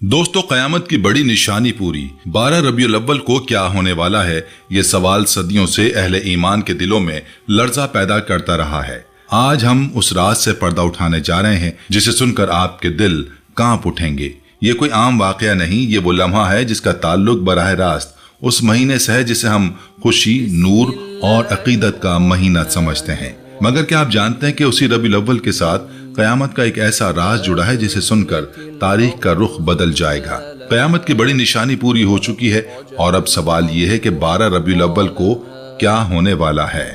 दोस्तों, क़यामत की बड़ी निशानी पूरी 12 रबीउल अव्वल को क्या होने वाला है, ये सवाल सदियों से अहले ईमान के दिलों में लर्जा पैदा करता रहा है। आज हम उस राज से पर्दा उठाने जा रहे हैं जिसे सुनकर आपके दिल कांप उठेंगे। ये कोई आम वाकया नहीं, ये वो लम्हा है जिसका ताल्लुक बराह रास्त उस महीने से है जिसे हम खुशी, नूर और अकीदत का महीना समझते हैं। मगर क्या आप जानते हैं कि उसी रबीउल अव्वल के साथ क़यामत का एक ऐसा राज जुड़ा है जिसे सुनकर तारीख का रुख बदल जाएगा। क़यामत की बड़ी निशानी पूरी हो चुकी है और अब सवाल ये है कि 12 रबीउल अव्वल को क्या होने वाला है।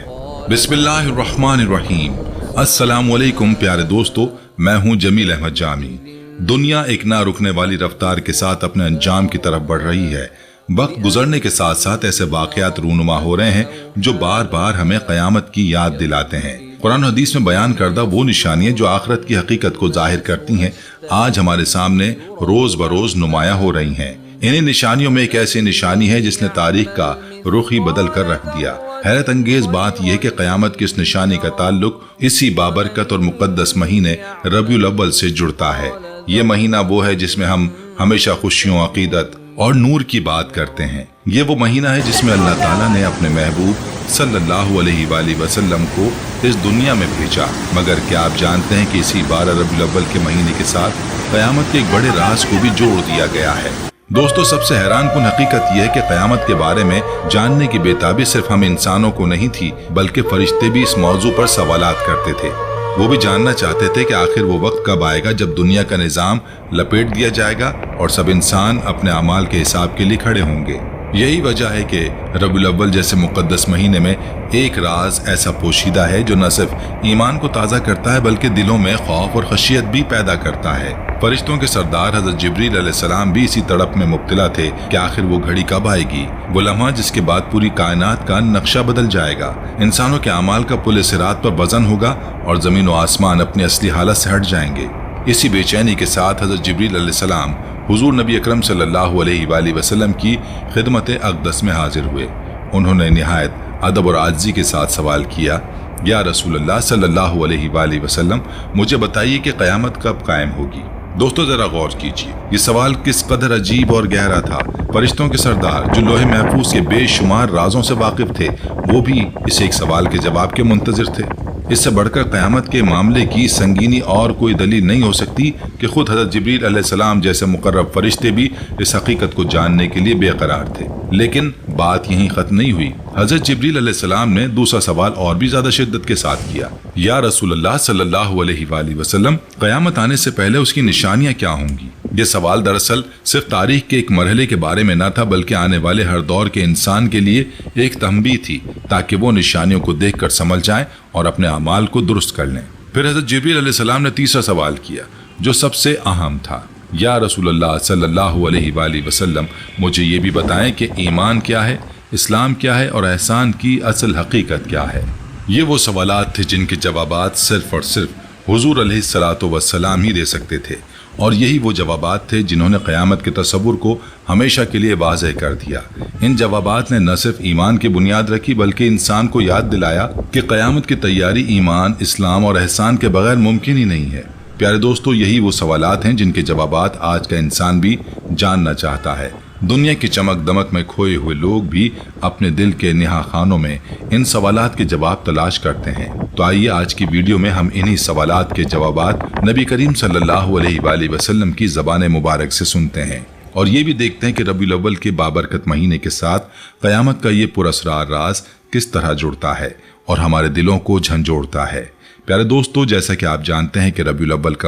बिस्मिल्लाहिर्रहमानिर्रहीम। अस्सलाम वालेकुम प्यारे दोस्तों, मैं हूँ जमील अहमद जामी। दुनिया एक ना रुकने वाली रफ्तार के साथ अपने अंजाम की तरफ बढ़ रही है। वक्त गुजरने के साथ साथ ऐसे वाकयात रूनुमा हो रहे हैं जो बार बार हमें क़यामत की याद दिलाते हैं। कुरान और हदीस में बयान करदा वो निशानियां जो आखिरत की हकीकत को जाहिर करती हैं, आज हमारे सामने रोज बरोज नुमायां हो रही हैं। इन्हीं निशानियों में एक ऐसी निशानी है जिसने तारीख का रुख ही बदल कर रख दिया। हैरत अंगेज बात यह है कि क़यामत की इस निशानी का ताल्लुक इसी बाबरकत और मुकद्दस महीने रबीउल अव्वल से जुड़ता है। ये महीना वो है जिसमें हम हमेशा खुशियों, अकीदत और नूर की बात करते हैं। ये वो महीना है जिसमें अल्लाह ताला ने अपने महबूब सल्लल्लाहु अलैहि वसल्लम को इस दुनिया में भेजा। मगर क्या आप जानते हैं कि इसी 12 रबीउल अव्वल के महीने के साथ क़यामत के एक बड़े राज को भी जोड़ दिया गया है। दोस्तों, सबसे हैरान कुन हकीकत यह है कि क़यामत के बारे में जानने की बेताबी सिर्फ हम इंसानों को नहीं थी, बल्कि फरिश्ते भी इस मौजू पर सवालात करते थे। वो भी जानना चाहते थे कि आखिर वो वक्त कब आएगा जब दुनिया का निज़ाम लपेट दिया जाएगा और सब इंसान अपने अमाल के हिसाब के लिए खड़े होंगे। यही वजह है कि रबीउल अव्वल जैसे मुकद्दस महीने में एक राज ऐसा पोशीदा है जो न सिर्फ ईमान को ताज़ा करता है बल्कि दिलों में खौफ और खशियत भी पैदा करता है। फरिश्तों के सरदार हज़रत जिब्रील अलैहिस्सलाम भी इसी तड़प में मुब्तला थे कि आखिर वो घड़ी कब आएगी, वो लम्हा जिसके बाद पूरी कायनात का नक्शा बदल जाएगा। इंसानों के अमाल का पुल सिरात पर वजन होगा और ज़मीन व आसमान अपनी असली हालत से हट जाएंगे। इसी बेचैनी के साथ हज़रत जिब्रील अलैहिस्सलाम हुजूर नबी अकरम सल्लल्लाहु अलैहि वसल्लम की खिदमत अक़दस में हाजिर हुए। उन्होंने निहायत अदब और आजिज़ी के साथ सवाल किया, या रसूलल्लाह सल्लल्लाहु अलैहि वसल्लम, मुझे बताइए कि क़यामत कब कायम होगी। दोस्तों, जरा गौर कीजिए, ये सवाल किस कदर अजीब और गहरा था। फरिश्तों के सरदार जो लोहे महफूज के बेशुमार राजों से वाकिफ थे, वो भी इस एक सवाल के जवाब के मुंतजिर थे। इससे बढ़कर क़यामत के मामले की संगीनी और कोई दलील नहीं हो सकती कि खुद हज़रत जिब्रील अलैहिस्सलाम जैसे मुकर्रब फरिश्ते भी इस हकीकत को जानने के लिए बेकरार थे। लेकिन बात यहीं खत्म नहीं हुई। हज़रत जिब्रील अलैहिस्सलाम ने दूसरा सवाल और भी ज्यादा शिद्दत के साथ किया, या रसूलल्लाह सल्लल्लाहु अलैहि वसल्लम, क़यामत आने से पहले उसकी निशानियां क्या होंगी। ये सवाल दरअसल सिर्फ तारीख के एक मरहले के बारे में न था, बल्कि आने वाले हर दौर के इंसान के लिए एक तंबीह थी, ताकि वो निशानियों को देखकर समझ जाएं और अपने अमाल को दुरुस्त कर लें। फिर हज़रत जिब्रील अलैहिस्सलाम ने तीसरा सवाल किया जो सबसे अहम था, या रसूलल्लाह सल्लल्लाहु अलैहि वसल्लम, मुझे ये भी बताएं कि ईमान क्या है, इस्लाम क्या है और एहसान की असल हकीकत क्या है। ये वो सवालात थे जिनके जवाबात सिर्फ और सिर्फ हुजूर अलैहिस्सलातु वस्सलाम ही दे सकते थे, और यही वो जवाबात थे जिन्होंने क़यामत के तसव्वुर को हमेशा के लिए वाज़ेह कर दिया। इन जवाबात ने न सिर्फ ईमान की बुनियाद रखी बल्कि इंसान को याद दिलाया कि क़यामत की तैयारी ईमान, इस्लाम और एहसान के बगैर मुमकिन ही नहीं है। प्यारे दोस्तों, यही वो सवालात हैं जिनके जवाबात आज का इंसान भी जानना चाहता है। दुनिया की चमक दमक में खोए हुए लोग भी अपने दिल के निहा खानों में इन सवालात के जवाब तलाश करते हैं। तो आइए आज की वीडियो में हम इन्हीं सवालात के जवाबात नबी करीम सल्लल्लाहु अलैहि वसल्लम की ज़बान मुबारक से सुनते हैं और ये भी देखते हैं कि रबीउल अव्वल के बाबरकत महीने के साथ क़यामत का ये पुरअसरार राज किस तरह जुड़ता है और हमारे दिलों को झंझोड़ता है। प्यारे दोस्तों, जैसा कि आप जानते हैं कि रबीउल अव्वल का